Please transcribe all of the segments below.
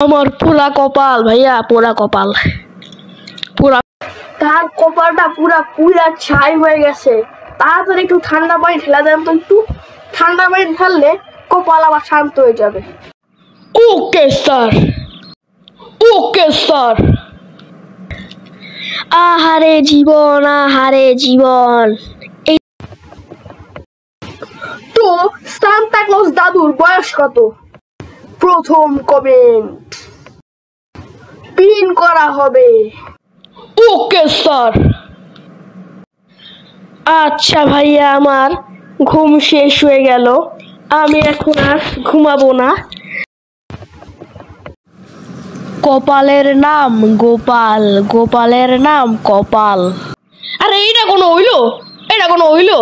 আমার পোড়া কপাল ভাইয়া, পোড়া কপাল, পোড়া। তার কপালটা পুরা পুরা ছাই হয়ে গেছে। তাড়াতাড়ি একটু ঠান্ডা পানি ঢেলা দেন তো, একটু ঠান্ডা পানি ঢাললে কপাল আবার শান্ত হয়ে যাবে। Okay sir, okay sir. আহারে জীবন, আহারে জীবন। তো সান্তা ক্লজ দাদুর বয়স কত? প্রথম কমেন্ট পিন করা হবে। Okay sir. আচ্ছা ভাইয়া, আমার ঘুম শেষ হয়ে গেল, আমি এখন আর ঘুমাবো না। কপালের নাম গোপাল, গোপালের নাম কপাল। আরে এটা কোনো হইলো? এটা কোনো হইলো?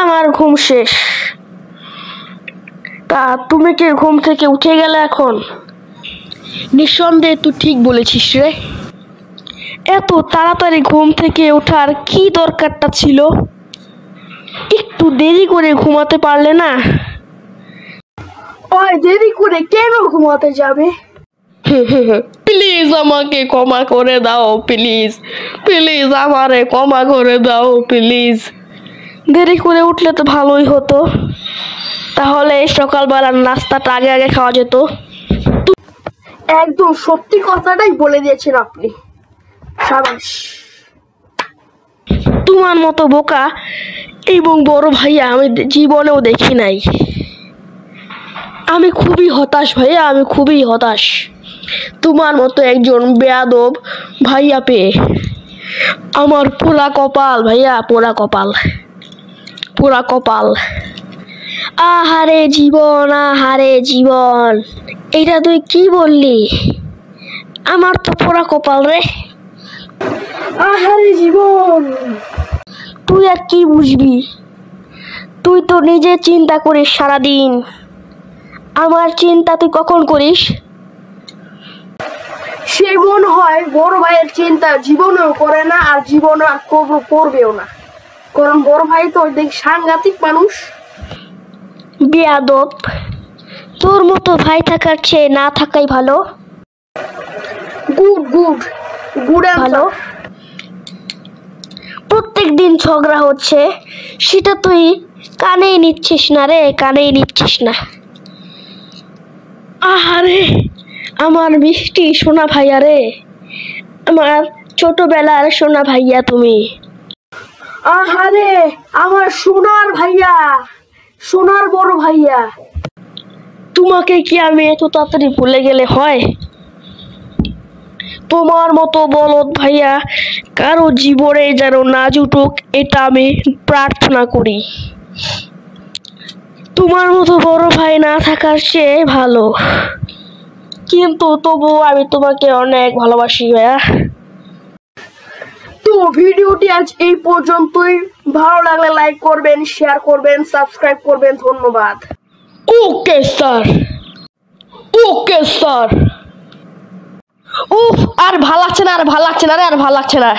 আমার ঘুম শেষ। তা তুমি কি ঘুম থেকে উঠে গেলে এখন? নিঃসন্দেহে তুই ঠিক বলেছিস রে। এত তাড়াতাড়ি ঘুম থেকে ওঠার কি দরকারটা ছিল? একটু দেরি করে ঘুমাতে পারলে না? ওই দেরি করে কেন ঘুমাতে যাবে? প্লিজ আমাকে ক্ষমা করে দাও, প্লিজ প্লিজ আমারে ক্ষমা করে দাও প্লিজ। দেরি করে উঠলে তো ভালোই হতো, তাহলে সকালবেলার নাস্তাটা আগে আগে খাওয়া যেত। একদম সত্যি কথাটাই বলে দিয়েছেন আপনি, সাবাস। তোমার মতো বোকা এবং বড় ভাইয়া আমি জীবনেও দেখি নাই। আমি খুবই হতাশ ভাইয়া, আমি খুবই হতাশ তোমার মতো একজন বেয়াদব ভাইয়া পেয়ে। আমার পোড়া কপাল ভাইয়া, পোড়া কপাল, পোড়া কপাল। আহারে জীবন, আহারে জীবন। এটা তুই কি বললি? আমার তো পোড়া কপাল রে। আহারে জীবন, তুই আর কি বুঝবি? তুই তো নিজে চিন্তা করিস সারাদিন, আমার চিন্তা তুই কখন করিস? সে মনে হয় বড় ভাইয়ের চিন্তা জীবনেও করে না, আর জীবনে আর করবেও না, কারণ বড় ভাই তো দেখ সাংঘাতিক মানুষ। বেয়াদব, তোর মতো ভাই থাকার চেয়ে না থাকাই ভালো। গুড গুড গুড ভালো। প্রত্যেক দিন ঝগড়া হচ্ছে, সেটা তুই কানেই নিচ্ছিস না রে, কানেই নিচ্ছিস না। আহারে আমার মিষ্টি সোনা ভাইয়া রে, আমার ছোটবেলার সোনা ভাইয়া তুমি। আহারে আমার সোনার ভাইয়া, সোনার বড় ভাইয়া। তোমাকে কি আমি এত তাড়াতাড়ি ভুলে গেলে হয়? তোমার মতো বলদ ভাইয়া কারো জীবনে যেন না জুটুক, এটা আমি প্রার্থনা করি। তোমার মতো বড় ভাই না থাকার চেয়ে ভালো, কিন্তু তবুও আমি তোমাকে অনেক ভালোবাসি ভাইয়া। তো ভিডিওটি আজ এই পর্যন্তই। ভালো লাগলে লাইক করবেন, শেয়ার করবেন, সাবস্ক্রাইব করবেন। ধন্যবাদ। Okay sir, okay sir. উফ, আর ভাল লাগছে না, আর ভাল লাগছে না রে, আর ভাল লাগছে না।